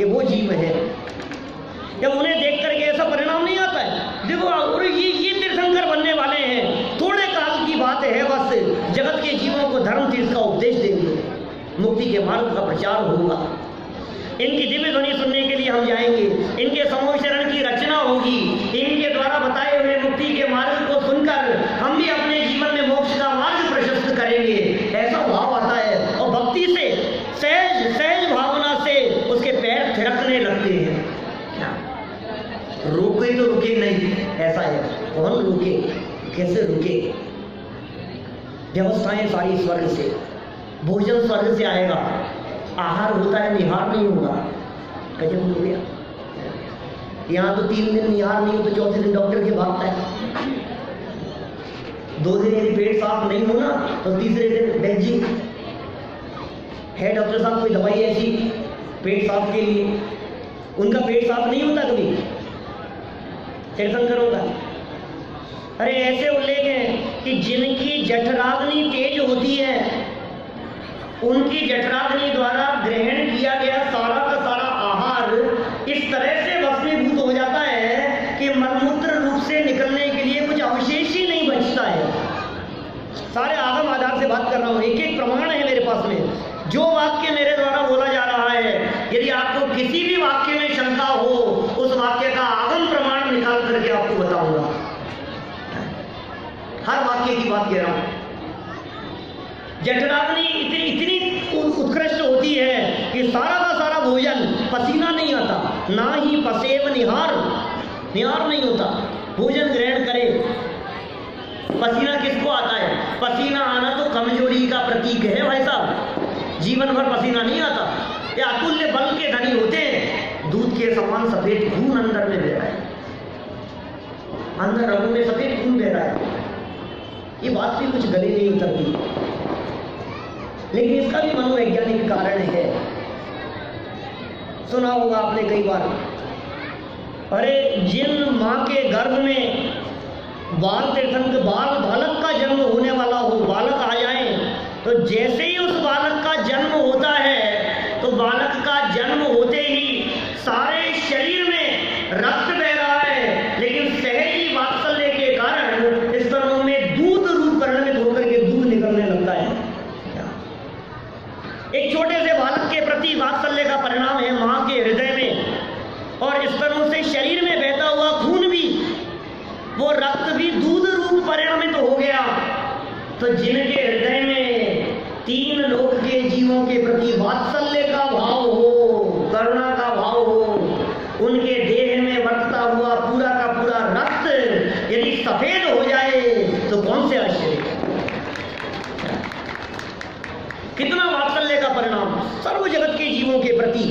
ये वो जीव है, जब उन्हें देख करके ऐसा परिणाम नहीं आता है। देखो और ये तीर्थंकर बनने वाले हैं, थोड़े काल की बात है बस। जगत के जीवों को धर्म तीर्थ का उपदेश देंगे, मुक्ति के मार्ग का प्रचार होगा। इनकी दिव्य ध्वनि सुनने के लिए हम जाएंगे, इनके समूह शरण की रचना होगी, इनके द्वारा बताए हुए मुक्ति के मार्ग को सुनकर हम भी अपने जीवन में मोक्ष का मार्ग प्रशस्त करेंगे। ऐसा भाव आता है और भक्ति से सहज सहज भावना से उसके पैर थिरकने लगते हैं। रोके तो रुके नहीं, ऐसा है। कौन रुके, कैसे रुके। व्यवस्थाएं सारी स्वर्ग से, भोजन स्वर्ग से आएगा, आहार होता है, निहार नहीं होगा। गजब हो गया। यहाँ तो 3 दिन निहार नहीं हो तो चौथे दिन डॉक्टर के भागता है। 2 दिन यदि पेट साफ नहीं होना तो तीसरे दिन बेंजी है डॉक्टर साहब, कोई दवाई ऐसी पेट साफ के लिए। उनका पेट साफ नहीं होता कभी तीर्थंकरों का। अरे ऐसे उल्लेख हैं कि जिनकी जठराग्नि तेज होती है, उनकी जठराग्नि द्वारा ग्रहण किया गया सारा का सारा आहार इस तरह से भस्मीभूत हो जाता है कि मलमूत्र रूप से निकलने के लिए कुछ अवशेष ही नहीं बचता है। सारे आगम आधार से बात कर रहा हूँ, एक एक प्रमाण है मेरे पास में। जो वाक्य मेरे द्वारा बोला जा रहा है, यदि आपको किसी भी वाक्य में शंका हो, उस वाक्य का आगम प्रमाण निकाल करके आपको बताऊंगा। हर वाक्य की बात कह रहा हूं। जठराग्नि इतनी उत्कृष्ट होती है कि सारा का सारा भोजन, पसीना नहीं आता, ना ही पसेव निहार नहीं होता। भोजन ग्रहण करे, पसीना किसको आता है? पसीना आना तो कमजोरी का प्रतीक है भाई साहब। जीवन भर पसीना नहीं आता। ये अतुल्य बल के धनी होते हैं। दूध के समान सफेद खून अंदर में बह रहा है, अंदर रगों में सफेद खून बह रहा है। ये बात भी कुछ गले नहीं उतरती, लेकिन इसका भी मनोवैज्ञानिक कारण है। सुना होगा आपने कई बार अरे जिन माँ के गर्भ में बालक का जन्म होने वाला हो, बालक आ जाए, तो जैसे ही उस बालक का जन्म होता है तो बालक का जन्म होते ही सारे शरीर में रक्त बह रहा है, लेकिन सहजी वात्सल्य के कारण स्तनों में दूध रूप परिणमित होकर के दूध निकलने लगता है। एक छोटे से बालक के प्रति वात्सल्य का परिणाम है माँ के हृदय में, और स्तनों से शरीर में बहता हुआ खून भी, वो रक्त भी दूध रूप परिणमित हो गया। तो जिनके हृदय में 3 लोक के जीवों के प्रति वात्सल्य का भाव हो, करुणा का भाव हो, उनके देह में बरतता हुआ पूरा का पूरा रक्त यदि सफेद हो जाए तो कौन से आश्चर्य, कितना वात्सल्य का परिणाम सर्व जगत के जीवों के प्रति।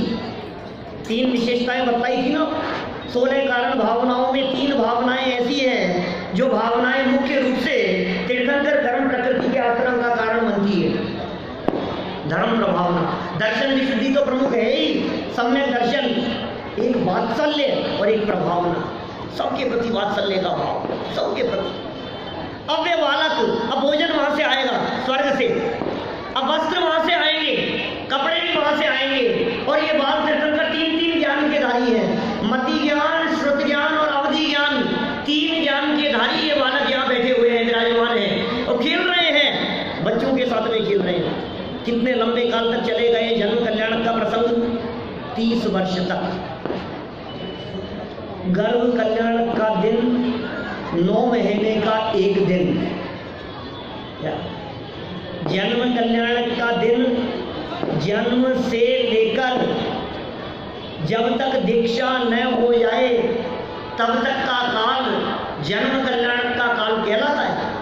3 विशेषताएं बताई थी ना। 16 कारण भावनाओं में 3 भावनाएं ऐसी हैं जो भावनाएं मुख्य रूप से तीर्थंकर धर्म प्रकृति के आचरण का कारण बनती है। धर्म प्रभावना, दर्शन विशुद्धि तो प्रमुख है ही, सम्यक दर्शन, एक वात्सल्य और एक प्रभावना, सबके प्रति वात्सल्य का भाव, सबके प्रति। अब वे बालक, अब भोजन वहां से आएगा स्वर्ग से, अब वस्त्र वहां से आएंगे, कपड़े भी वहां से आएंगे, और ये बाल तीर्थंकर 3 ज्ञान के धारी है, मति ज्ञान, श्रुत ज्ञान और अवधि ज्ञान, 3 ज्ञान के धारी ये बालक यहाँ बैठे हुए हैं, विराजमान हैं और खेल रहे हैं, बच्चों के साथ में खेल रहे हैं। कितने लंबे काल तक चले गए जन्म कल्याण का प्रसंग? 30 वर्ष तक। गर्भ कल्याण का दिन 9 महीने का 1 दिन, जन्म कल्याण का दिन जन्म से लेकर जब तक दीक्षा न हो जाए तब तक का काल जन्म कल्याण का काल कहलाता है।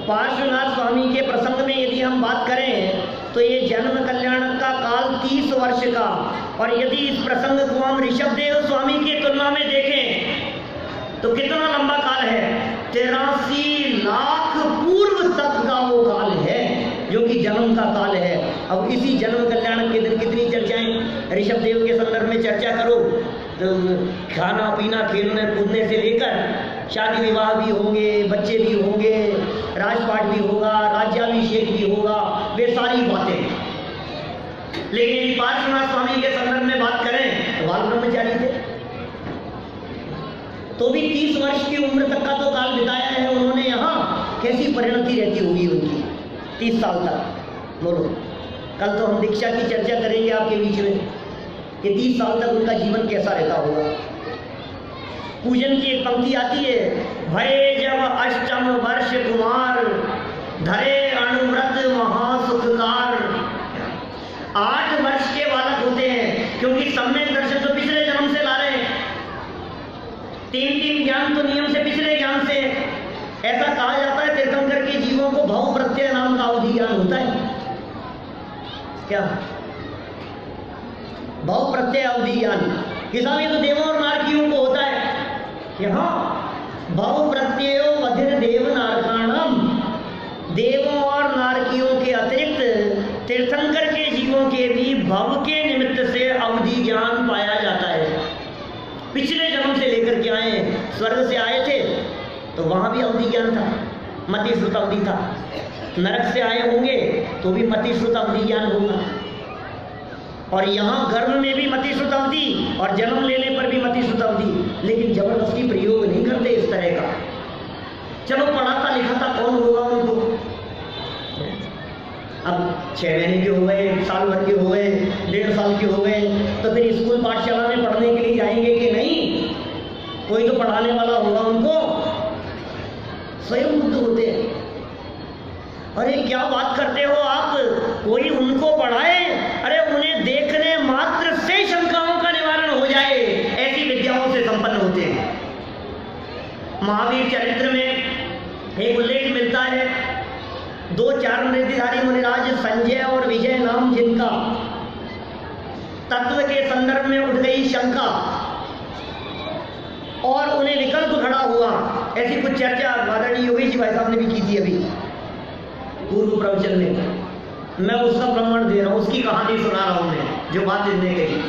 पार्श्वनाथ स्वामी के प्रसंग में यदि हम बात करें तो ये जन्म कल्याण का काल 30 वर्ष का, और यदि इस प्रसंग को हम ऋषभदेव स्वामी की तुलना में देखें तो कितना लंबा काल है, 83 लाख पूर्व तक का वो काल है जो कि जन्म का काल है। अब इसी जन्म कल्याण के दिन कितनी चर्चाएं ऋषभदेव के संदर्भ में चर्चा करो तो खाना पीना खेलने कूदने से लेकर शादी विवाह भी होंगे, बच्चे भी होंगे, राजपाट भी होगा, राज्याभिषेक भी होगा, वे सारी बातें। लेकिन यदि पार्श्वनाथ स्वामी के संदर्भ में बात करें तो बाल ब्रह्मचारी थे, तो भी 30 वर्ष की उम्र तक का तो काल बिताया है उन्होंने यहाँ। कैसी परिणति रहती होगी उनकी 30 साल तक, बोलो। कल तो हम दीक्षा की चर्चा करेंगे आपके बीच में कि 30 साल तक उनका जीवन कैसा रहता होगा। पूजन की एक पंक्ति आती है, भय जब अष्टम वर्ष कुमार, धरे अनुव्रत महासुखकार। 8 वर्ष के बालक होते हैं, क्योंकि सम्यक दर्शन तो पिछले जन्म से ला रहे हैं, 3 ज्ञान तो नियम से पिछले ज्ञान से। ऐसा कहा जाता है तीर्थंकर के जीवों को भाव प्रत्यय नाम का अवधि ज्ञान होता है। क्या भाव प्रत्यय अवधि ज्ञान? किसान ये तो देवों और नारकियों को होता है। यहाँ भाव प्रत्ययो अधीर देव नारकाणम, देवों और नारकियों के अतिरिक्त तीर्थंकर के जीवों के भी भव के निमित्त से अवधि ज्ञान पाया जाता है। पिछले जन्म से लेकर के आए, स्वर्ग से आए थे तो वहां भी अवधि ज्ञान था, मति श्रुत अवधि था। नरक से आए होंगे तो भी मति श्रुत अवधि ज्ञान होगा, और यहाँ गर्भ में भी मति श्रुत अवधि और जन्म लेने पर भी मति श्रुत अवधि। लेकिन जबरदस्ती प्रयोग नहीं करते इस तरह का। चलो पढ़ाता लिखाता कौन होगा उनको? अब 6 महीने के हो गए, साल भर के हो गए, 1.5 साल के हो गए, तो फिर स्कूल पाठशाला में पढ़ने के लिए जाएंगे कि नहीं? कोई तो पढ़ाने वाला होगा उनको। स्वयं बुद्ध होते हैं। अरे क्या बात करते हो आप, कोई उनको पढ़ाए? अरे उन्हें देखने मात्र से शंकाओं का निवारण हो जाए, ऐसी विद्याओं से संपन्न होते हैं। महावीर चरित्र में एक उल्लेख मिलता है, 2 चारण रिद्धिधारी मुनिराज संजय और विजय नाम जिनका, तत्व के संदर्भ में उठ गई शंका और उन्हें विकल्प खड़ा हुआ। ऐसी कुछ चर्चा आदरणीय योगेश जी भाई साहब ने भी की थी अभी पूर्व प्रवचन में। मैं उसका प्रमाण दे रहा हूं, उसकी कहानी सुना रहा हूं मैं, जो बात इनने कही।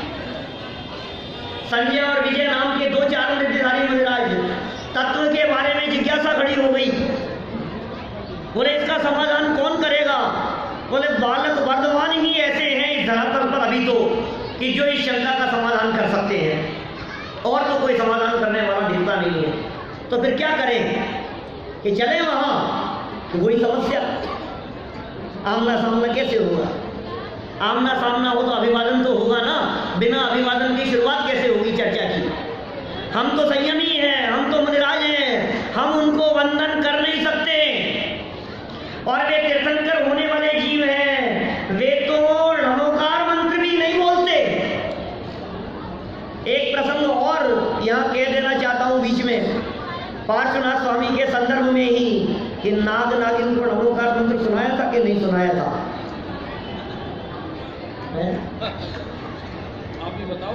संजय और विजय नाम के दो चार नृत्यधारी मुनिराज तत्व के बारे में जिज्ञासा खड़ी हो गई। बोले इसका समाधान कौन करेगा? बोले बालक वर्धमान ही ऐसे हैं इस धरातल पर अभी तो कि जो इस शंका का समाधान कर सकते हैं, और तो कोई समाधान करने वाला दिखता नहीं है। तो फिर क्या करें कि चले वहां? तो वही समस्या, आमना सामना कैसे होगा? आमना सामना हो तो अभिवादन तो होगा ना, बिना अभिवादन की शुरुआत कैसे होगी चर्चा की? हम तो संयमी हैं, हम तो मुनिराज हैं, हम उनको वंदन कर नहीं सकते, और वे तीर्थंकर होने वाले जीव हैं, वे तो नमोकार मंत्र भी नहीं बोलते। एक प्रसंग और यहां कह देना चाहता हूं बीच में, पार्श्वनाथ स्वामी के संदर्भ में ही, कि नाग नागिन को नमोकार मंत्र सुनाया था कि नहीं सुनाया था? आप भी बताओ।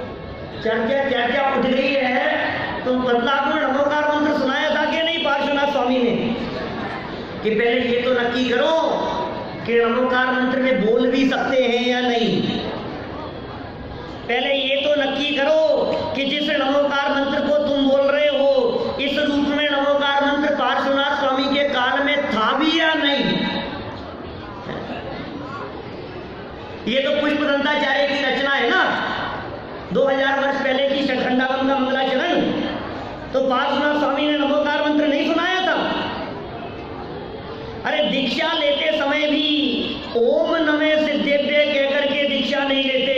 चर्चा उठ गई है, तो बदलाव में नमोकार मंत्र सुनाया था कि नहीं पार्श्वनाथ स्वामी ने? कि पहले ये तो नक्की करो कि नमोकार मंत्र में बोल भी सकते हैं या नहीं। पहले ये तो नक्की करो कि जिस नमोकार मंत्र को तुम बोल रहे हो, इस रूप में नमोकार मंत्र पार्श्वनाथ स्वामी के काल में था भी या नहीं। ये तो पुष्पदंताचार्य की रचना है ना, 2000 वर्ष पहले की शतखंडावन का मंगलाचरण। तो पार्श्वनाथ स्वामी ने नमोकार मंत्र नहीं सुनाया था? अरे दीक्षा लेते समय भी ओम नमः सिद्धेभ्य कहकर के दीक्षा नहीं लेते,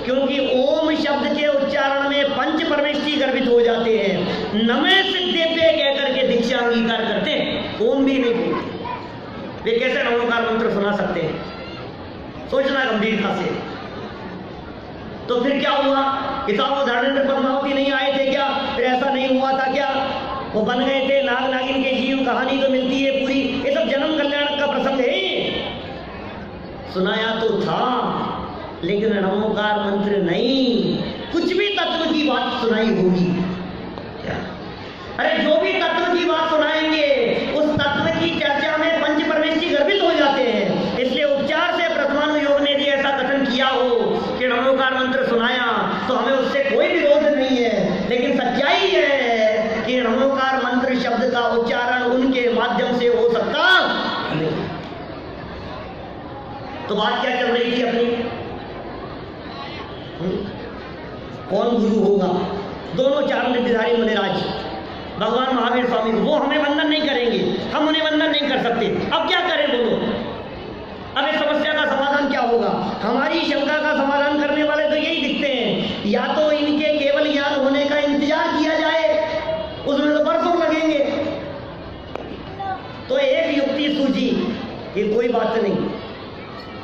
क्योंकि ओम शब्द के उच्चारण में पंच परमेष्टि गर्भित हो जाते हैं। नमः सिद्धेभ्य कहकर के दीक्षा अंगीकार करते हैं, ओम भी नहीं बोलते। वे कैसे नमोकार मंत्र सुना सकते हैं? सोचना गंभीरता से। तो फिर क्या हुआ? किताब वो धर्मेंद्र पद्मावती नहीं आए थे क्या? फिर ऐसा नहीं हुआ था क्या? वो बन गए थे नाग नागिन के जीव, कहानी तो मिलती है पूरी। ये सब जन्म कल्याण का प्रसंग है। सुनाया तो था, लेकिन नमोकार मंत्र नहीं, कुछ भी तत्व की बात सुनाई होगी। अरे जो भी तत्व की बात सुनाएंगे, उस तत्व की चर्चा में पंच परमेष्टि गर्भित हो जाते हैं। इसलिए उपचार से प्रथमानुयोग ने भी ऐसा कथन किया हो कि नमोकार मंत्र सुनाया, तो हमें उससे कोई विरोध नहीं है। लेकिन सच्चाई है कि नमोकार मंत्र शब्द का उच्चारण उनके माध्यम से हो सकता नहीं। तो बात क्या चल रही थी अपनी? कौन गुरु होगा? दोनों चार निधिधारी मुनिराज भगवान महावीर स्वामी, वो हमें वंदन नहीं करेंगे, हम उन्हें वंदन नहीं कर सकते। अब क्या करें बोलो? अब इस समस्या का समाधान क्या होगा? हमारी शंका का समाधान करने वाले तो यही दिखते हैं, या तो इनके केवल ज्ञान होने का इंतजार किया जाए, उसमें तो बरसों लगेंगे। तो एक युक्ति सूझी कि कोई बात नहीं,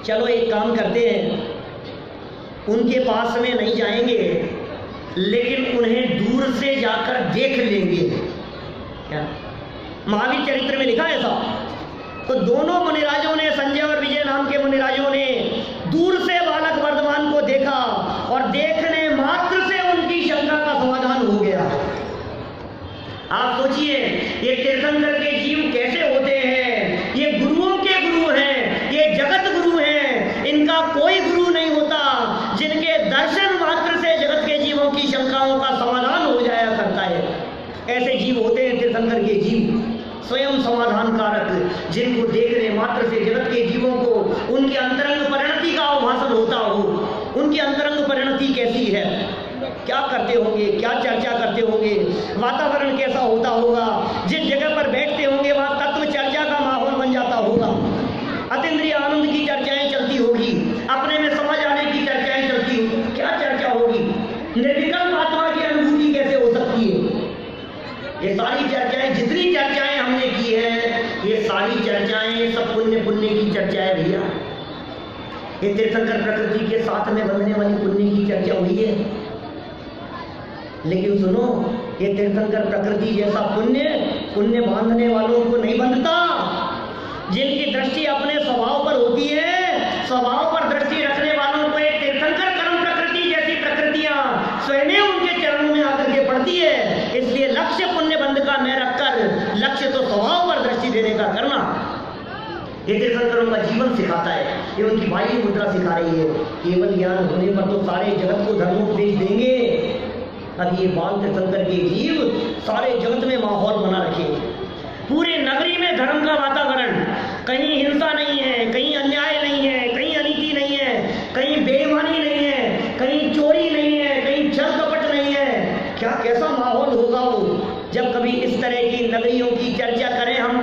चलो एक काम करते हैं, उनके पास में नहीं जाएंगे, लेकिन उन्हें दूर से जाकर देख लेंगे। क्या महावीर चरित्र में लिखा है ऐसा? तो दोनों मुनिराजों ने, संजय और विजय नाम के मुनिराजों ने दूर से बालक वर्धमान को देखा, और देखने मात्र से उनकी शंका का समाधान हो गया। आप सोचिए, ये तीर्थंकर के जीव कैसे होते हैं? ये गुरुओं के गुरु हैं, ये जगत गुरु हैं। इनका कोई गुरु नहीं होता जिनके दर्शन मात्र से जगत के जीवों की शंकाओं का समाधान हो जाया करता है। ऐसे जीव होते हैं तीर्थंकर के जीव, स्वयं समाधान कारक, जिनको देखने मात्र से जगत के जीवों को उनकी अंतरंग परिणति का आभासन होता हो। उनकी अंतरंग परिणति कैसी है, क्या करते होंगे, क्या चर्चा करते होंगे, वातावरण कैसा होता होगा, जिस जगह पर बैठते होंगे वहां तत्व चर्चा का माहौल बन जाता होगा, अतीन्द्रिय आनंद की चर्चाएं चलती होगी, अपने में समझ आने की चर्चाएं चलती होगी। क्या चर्चा होगी? निर्विकल्प आत्मा की अनुभूति कैसे हो सकती है? ये सारी चर्चाएं, जितनी चर्चाएं हमने की है, ये सारी चर्चाएं सब पुण्य की चर्चाएं भैया। ये तीर्थंकर प्रकृति के साथ में बंधने वाली पुण्य की चर्चा हुई है। लेकिन सुनो, ये तीर्थंकर प्रकृति जैसा पुण्य बांधने वालों को नहीं बंधता। जिनकी दृष्टि अपने स्वभाव पर होती है, स्वभाव पर दृष्टि रखने वालों को एक तीर्थंकर कर्म प्रकृति जैसी प्रकृतियां स्वयं उनके चरणों में आकर के पड़ती है। इसलिए लक्ष्य पुण्य बंध का न रखकर लक्ष्य तो स्वभाव पर दृष्टि देने का करना, ये तीर्थंकरों का जीवन सिखाता है। ये उनकी बाह्य मुद्रा सिखा रही है। केवल ज्ञान होने पर तो सारे जगत को धर्मोपदेश देंगे, अब ये बाल तीर्थंकर के जीव सारे जगत में माहौल बना रखे, पूरे नगरी में धर्म का वातावरण, कहीं हिंसा नहीं है, कहीं अन्याय नहीं है, कहीं अनीति नहीं है, कहीं बेईमानी नहीं है, कहीं चोरी नहीं है, कहीं छल कपट नहीं है। क्या कैसा माहौल होगा वो जब कभी इस तरह की नगरियों की चर्चा करें हम।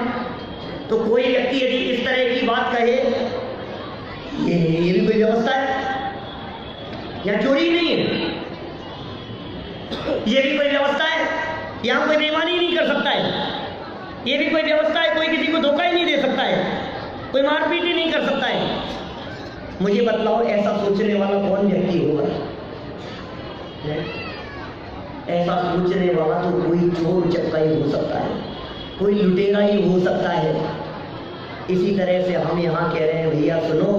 तो कोई व्यक्ति यदि इस तरह की बात कहे, ये भी कोई व्यवस्था है, या चोरी नहीं है, ये भी कोई व्यवस्था है, यहां कोई बेईमानी नहीं कर सकता है, ये भी कोई व्यवस्था है, कोई किसी को धोखा ही नहीं दे सकता है, कोई मारपीट ही नहीं कर सकता है। मुझे बतलाओ ऐसा सोचने वाला कौन व्यक्ति होगा? ऐसा सोचने वाला तो कोई चोर चक्का ही हो सकता है, कोई लुटेरा ही हो सकता है। इसी तरह से हम यहाँ कह रहे हैं, भैया सुनो,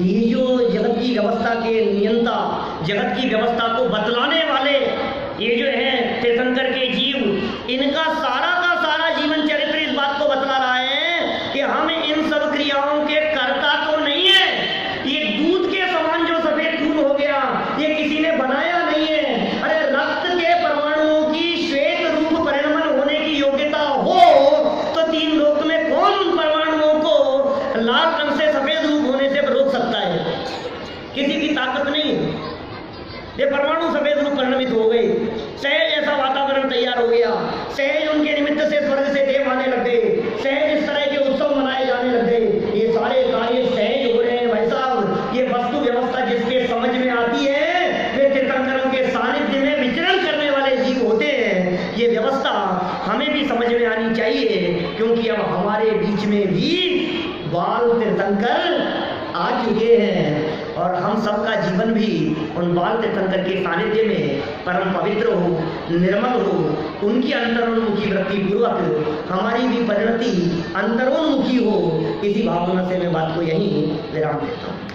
ये जो जगत की व्यवस्था के नियंता, जगत की व्यवस्था को बतलाने वाले ये जो है तीर्थंकर के जीव, इनका सारा का सारा जीवन चरित्र इस बात को बतला रहा है कि हम इन सब क्रियाओं के कर्ता तो नहीं है। ये दूध के समान जो सफेद खून हो गया, ये किसी ने बनाया नहीं है। अरे रक्त के परमाणुओं की श्वेत रूप परिणमन होने की योग्यता हो तो तीन लोक में कौन उन परमाणुओं को लाल रंग से सफेद रूप होने से रोक सकता है? किसी की ताकत नहीं। ये परमाणु सफेद रूप परिणमित हो गए, सहज ऐसा वातावरण तैयार हो गया, सहज उनके निमित्त से स्वर्ग से देव आने लग गए, सहज इस तरह के उत्सव मनाए जाने लग गए। ये सारे कार्य सहज हो रहे हैं भाई साहब। ये वस्तु व्यवस्था जिसके समझ में आती है वे तीर्थंकरों के सानिध्य में विचरण करने वाले जीव होते हैं। ये व्यवस्था हमें भी समझ में आनी चाहिए, क्योंकि अब हमारे बीच में भी बाल तीर्थंकर आ चुके हैं और हम सबका जीवन भी उन बाल तीर्थंकर के सानिध्य में परम पवित्र हो, निर्मल हो, उनकी अंतरोन्मुखी वृत्ति पूर्वक हमारी भी परिणति अंतरोन्मुखी हो। इसी भावना से मैं बात को यहीं विराम देता हूँ।